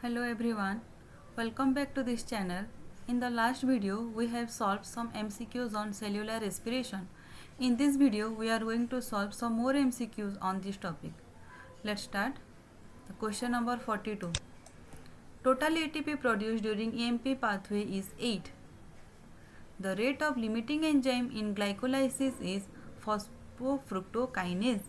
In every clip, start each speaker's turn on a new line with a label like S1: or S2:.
S1: Hello everyone, welcome back to this channel. In the last video, we have solved some MCQs on cellular respiration. In this video, we are going to solve some more MCQs on this topic. Let's start. The question number 42. Total ATP produced during EMP pathway is 8. The rate of limiting enzyme in glycolysis is phosphofructokinase.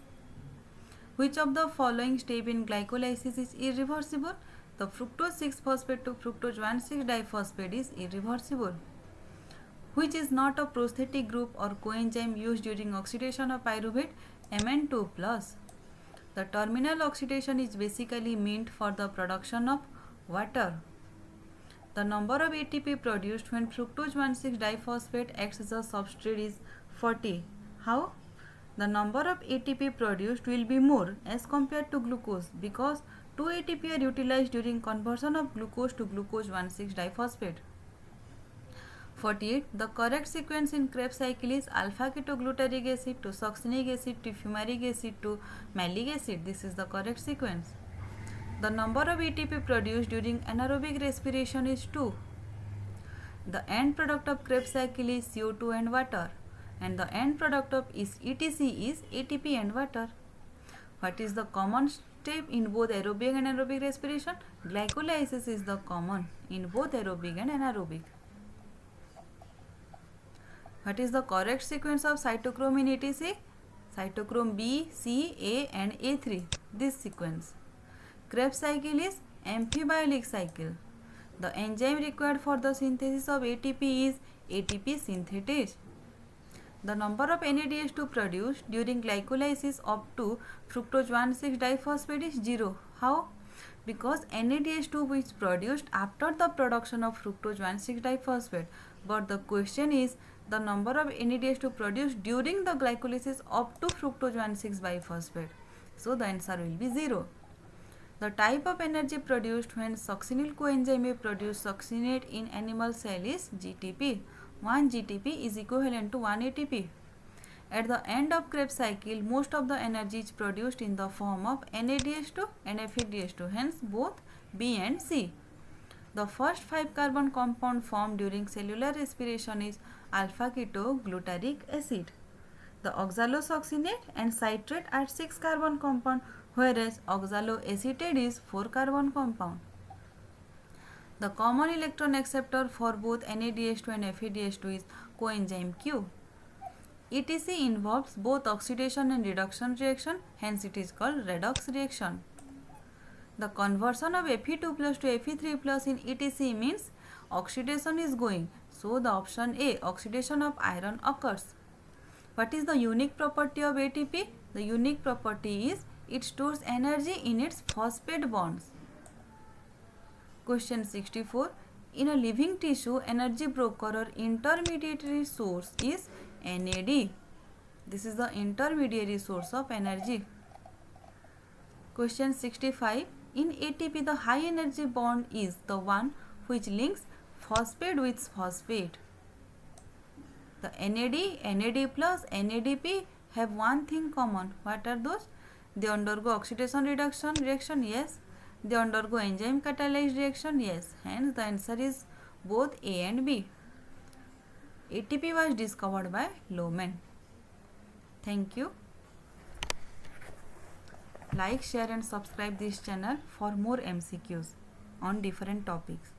S1: Which of the following step in glycolysis is irreversible? The fructose 6-phosphate to fructose 1,6-diphosphate is irreversible. Which is not a prosthetic group or coenzyme used during oxidation of pyruvate Mn2+. The terminal oxidation is basically meant for the production of water. The number of ATP produced when fructose 1,6-diphosphate acts as a substrate is 40. How? The number of ATP produced will be more as compared to glucose because 2 ATP are utilized during conversion of glucose to glucose 1,6-diphosphate. 48. The correct sequence in Krebs cycle is alpha ketoglutaric acid to succinic acid to fumaric acid to malic acid. This is the correct sequence. The number of ATP produced during anaerobic respiration is 2. The end product of Krebs cycle is CO2 and water, and the end product of ETC is ATP and water. What is the common step in both aerobic and anaerobic respiration? Glycolysis is the common in both aerobic and anaerobic. What is the correct sequence of cytochrome in ETC? Cytochrome B, C, A and A3. This sequence. Krebs cycle is amphibiolic cycle. The enzyme required for the synthesis of ATP is ATP synthetase. The number of NADH2 produced during glycolysis up to fructose 1,6-diphosphate is 0. How? Because NADH2 is produced after the production of fructose 1,6-diphosphate. But the question is the number of NADH2 produced during the glycolysis up to fructose 1,6-biphosphate. So the answer will be 0. The type of energy produced when succinyl coenzyme produce succinate in animal cell is GTP. 1 GTP is equivalent to 1 ATP. At the end of Krebs cycle, most of the energy is produced in the form of NADH2 and FADH2, hence both B and C. The first 5 carbon compound formed during cellular respiration is alpha ketoglutaric acid. The oxalosuccinate and citrate are 6 carbon compound, whereas oxaloacetate is 4 carbon compound. The common electron acceptor for both NADH2 and FADH2 is coenzyme Q. ETC involves both oxidation and reduction reaction, hence it is called redox reaction. The conversion of Fe2+ to Fe3+ in ETC means oxidation is going, so the option A, oxidation of iron occurs. What is the unique property of ATP? The unique property is it stores energy in its phosphate bonds. Question 64. In a living tissue, energy broker or intermediary source is NAD. This is the intermediary source of energy. Question 65. In ATP, the high energy bond is the one which links phosphate with phosphate. The NAD, NAD+, NADP have one thing common. What are those? They undergo oxidation reduction reaction, yes. They undergo enzyme catalyzed reaction, yes. Hence the answer is both A and B. ATP was discovered by Lohmann. Thank you. Like, share and subscribe this channel for more MCQs on different topics.